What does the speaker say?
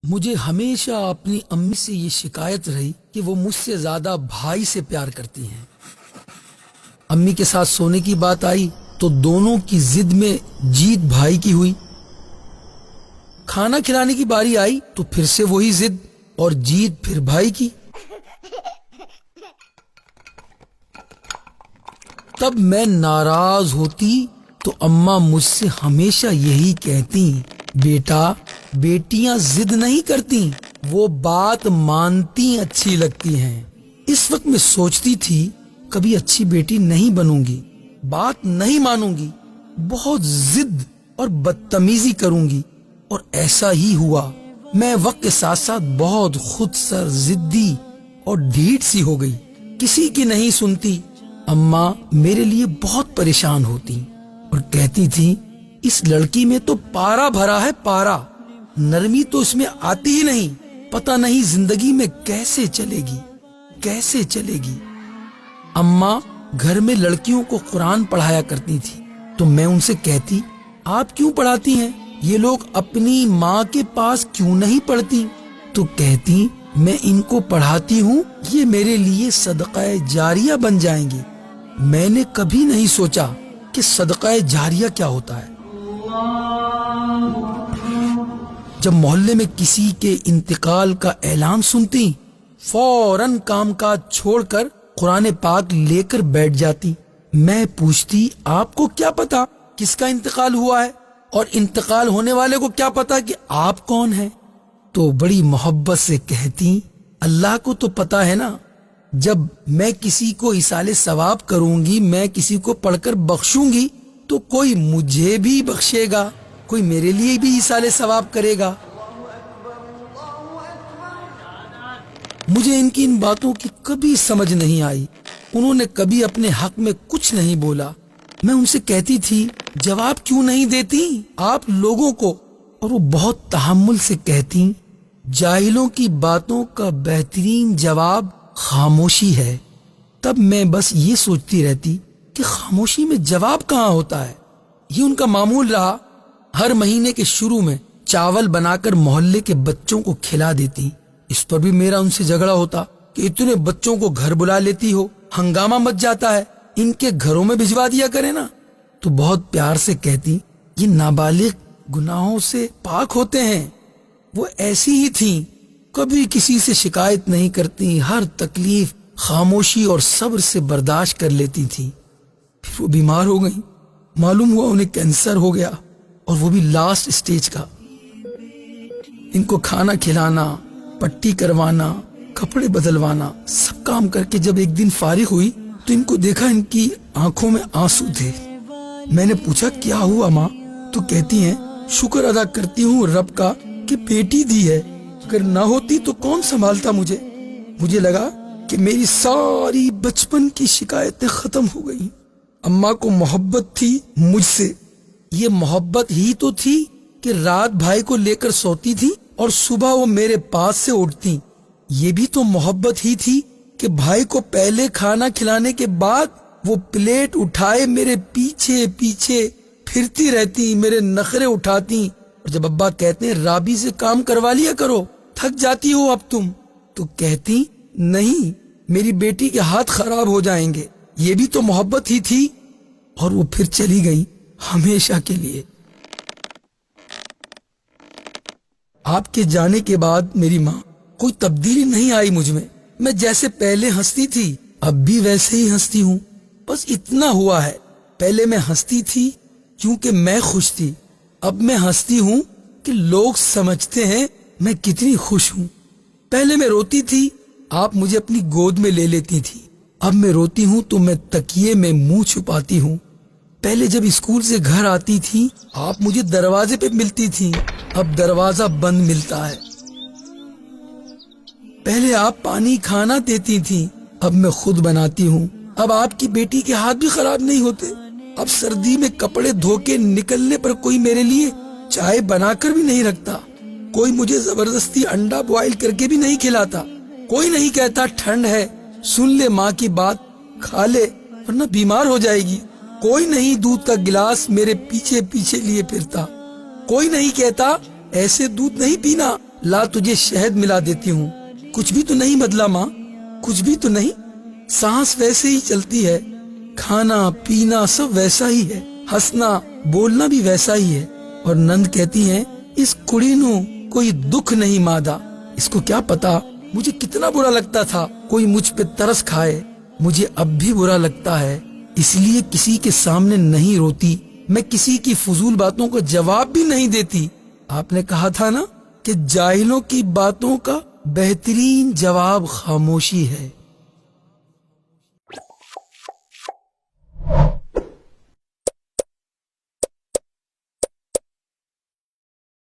مجھے ہمیشہ اپنی امی سے یہ شکایت رہی کہ وہ مجھ سے زیادہ بھائی سے پیار کرتی ہیں۔ امی کے ساتھ سونے کی بات آئی تو دونوں کی ضد میں جیت بھائی کی ہوئی۔ کھانا کھلانے کی باری آئی تو پھر سے وہی ضد اور جیت پھر بھائی کی۔ تب میں ناراض ہوتی تو اماں مجھ سے ہمیشہ یہی کہتی، بیٹا بیٹیاں ضد نہیں کرتی، وہ بات مانتی اچھی لگتی ہیں۔ اس وقت میں سوچتی تھی کبھی اچھی بیٹی نہیں بنوں گی، بات نہیں مانوں گی، بہت ضد اور بدتمیزی کروں گی، اور ایسا ہی ہوا۔ میں وقت کے ساتھ ساتھ بہت خود سر، ضدی اور ڈھیٹ سی ہو گئی، کسی کی نہیں سنتی۔ اماں میرے لیے بہت پریشان ہوتی اور کہتی تھی اس لڑکی میں تو پارا بھرا ہے، پارا، نرمی تو اس میں آتی ہی نہیں، پتہ نہیں زندگی میں کیسے چلے گی، کیسے چلے گی۔ اماں گھر میں لڑکیوں کو قرآن پڑھایا کرتی تھی تو میں ان سے کہتی، آپ کیوں پڑھاتی ہیں؟ یہ لوگ اپنی ماں کے پاس کیوں نہیں پڑھتی؟ تو کہتی، میں ان کو پڑھاتی ہوں، یہ میرے لیے صدقہ جاریہ بن جائیں گے۔ میں نے کبھی نہیں سوچا کہ صدقہ جاریہ کیا ہوتا ہے۔ جب محلے میں کسی کے انتقال کا اعلان سنتی، فوراً کام کاج چھوڑ کر قرآن پاک لے کر بیٹھ جاتی۔ میں پوچھتی، آپ کو کیا پتا کس کا انتقال ہوا ہے؟ اور انتقال ہونے والے کو کیا پتا کہ آپ کون ہیں؟ تو بڑی محبت سے کہتی، اللہ کو تو پتا ہے نا، جب میں کسی کو ایصال ثواب کروں گی، میں کسی کو پڑھ کر بخشوں گی تو کوئی مجھے بھی بخشے گا، کوئی میرے لیے بھی ایصال ثواب کرے گا۔ مجھے ان کی ان باتوں کی کبھی سمجھ نہیں آئی، انہوں نے کبھی اپنے حق میں کچھ نہیں بولا۔ میں ان سے کہتی تھی، جواب کیوں نہیں دیتی آپ لوگوں کو؟ اور وہ بہت تحمل سے کہتی، جاہلوں کی باتوں کا بہترین جواب خاموشی ہے۔ تب میں بس یہ سوچتی رہتی کہ خاموشی میں جواب کہاں ہوتا ہے۔ یہ ان کا معمول رہا، ہر مہینے کے شروع میں چاول بنا کر محلے کے بچوں کو کھلا دیتی۔ اس پر بھی میرا ان سے جھگڑا ہوتا کہ اتنے بچوں کو گھر بلا لیتی ہو، ہنگامہ مچ جاتا ہے، ان کے گھروں میں بھجوا دیا کرے نا۔ تو بہت پیار سے کہتی، یہ نابالغ گناہوں سے پاک ہوتے ہیں۔ وہ ایسی ہی تھیں، کبھی کسی سے شکایت نہیں کرتی، ہر تکلیف خاموشی اور صبر سے برداشت کر لیتی تھی۔ پھر وہ بیمار ہو گئیں، معلوم ہوا انہیں کینسر ہو گیا، اور وہ بھی لاسٹ سٹیج کا۔ ان کو کھانا کھلانا، پٹی کروانا، کپڑے بدلوانا، سب کام کر کے جب ایک دن فارغ ہوئی تو ان کو دیکھا ان کی آنکھوں میں آنسو تھے۔ میں نے پوچھا، کیا ہوا ماں؟ تو کہتی ہیں، شکر ادا کرتی ہوں رب کا کہ بیٹی دی ہے، اگر نہ ہوتی تو کون سنبھالتا مجھے؟ مجھے لگا کہ میری ساری بچپن کی شکایتیں ختم ہو گئی۔ اماں کو محبت تھی مجھ سے، یہ محبت ہی تو تھی کہ رات بھائی کو لے کر سوتی تھی اور صبح وہ میرے پاس سے اٹھتی۔ یہ بھی تو محبت ہی تھی کہ بھائی کو پہلے کھانا کھلانے کے بعد وہ پلیٹ اٹھائے میرے پیچھے پیچھے پھرتی رہتی، میرے نخرے اٹھاتی، اور جب ابا کہتے ہیں رابی سے کام کروا لیا کرو، تھک جاتی ہو اب تم، تو کہتی نہیں، میری بیٹی کے ہاتھ خراب ہو جائیں گے۔ یہ بھی تو محبت ہی تھی۔ اور وہ پھر چلی گئی ہمیشہ کے لیے۔ آپ کے جانے کے بعد میری ماں، کوئی تبدیلی نہیں آئی مجھ میں جیسے پہلے ہنستی تھی اب بھی ویسے ہی ہنستی ہوں۔ بس اتنا ہوا ہے، پہلے میں ہنستی تھی کیونکہ میں خوش تھی، اب میں ہنستی ہوں کہ لوگ سمجھتے ہیں میں کتنی خوش ہوں۔ پہلے میں روتی تھی، آپ مجھے اپنی گود میں لے لیتی تھی، اب میں روتی ہوں تو میں تکیے میں منہ چھپاتی ہوں۔ پہلے جب اسکول سے گھر آتی تھی آپ مجھے دروازے پہ ملتی تھی، اب دروازہ بند ملتا ہے۔ پہلے آپ پانی کھانا دیتی تھی، اب میں خود بناتی ہوں۔ اب آپ کی بیٹی کے ہاتھ بھی خراب نہیں ہوتے، اب سردی میں کپڑے دھو کے نکلنے پر کوئی میرے لیے چائے بنا کر بھی نہیں رکھتا، کوئی مجھے زبردستی انڈا بوائل کر کے بھی نہیں کھلاتا، کوئی نہیں کہتا ٹھنڈ ہے سن لے ماں کی بات، کھا لے ورنہ بیمار ہو جائے گی، کوئی نہیں دودھ کا گلاس میرے پیچھے پیچھے لیے پھرتا، کوئی نہیں کہتا ایسے دودھ نہیں پینا لا تجھے شہد ملا دیتی ہوں۔ کچھ بھی تو نہیں بدلا ماں، کچھ بھی تو نہیں، سانس ویسے ہی چلتی ہے، کھانا پینا سب ویسا ہی ہے، ہنسنا بولنا بھی ویسا ہی ہے۔ اور نند کہتی ہیں اس کڑی نو کوئی دکھ نہیں مادا، اس کو کیا پتا مجھے کتنا برا لگتا تھا کوئی مجھ پہ ترس کھائے، مجھے اب بھی برا لگتا ہے، اس لیے کسی کے سامنے نہیں روتی، میں کسی کی فضول باتوں کا جواب بھی نہیں دیتی۔ آپ نے کہا تھا نا کہ جاہلوں کی باتوں کا بہترین جواب خاموشی ہے۔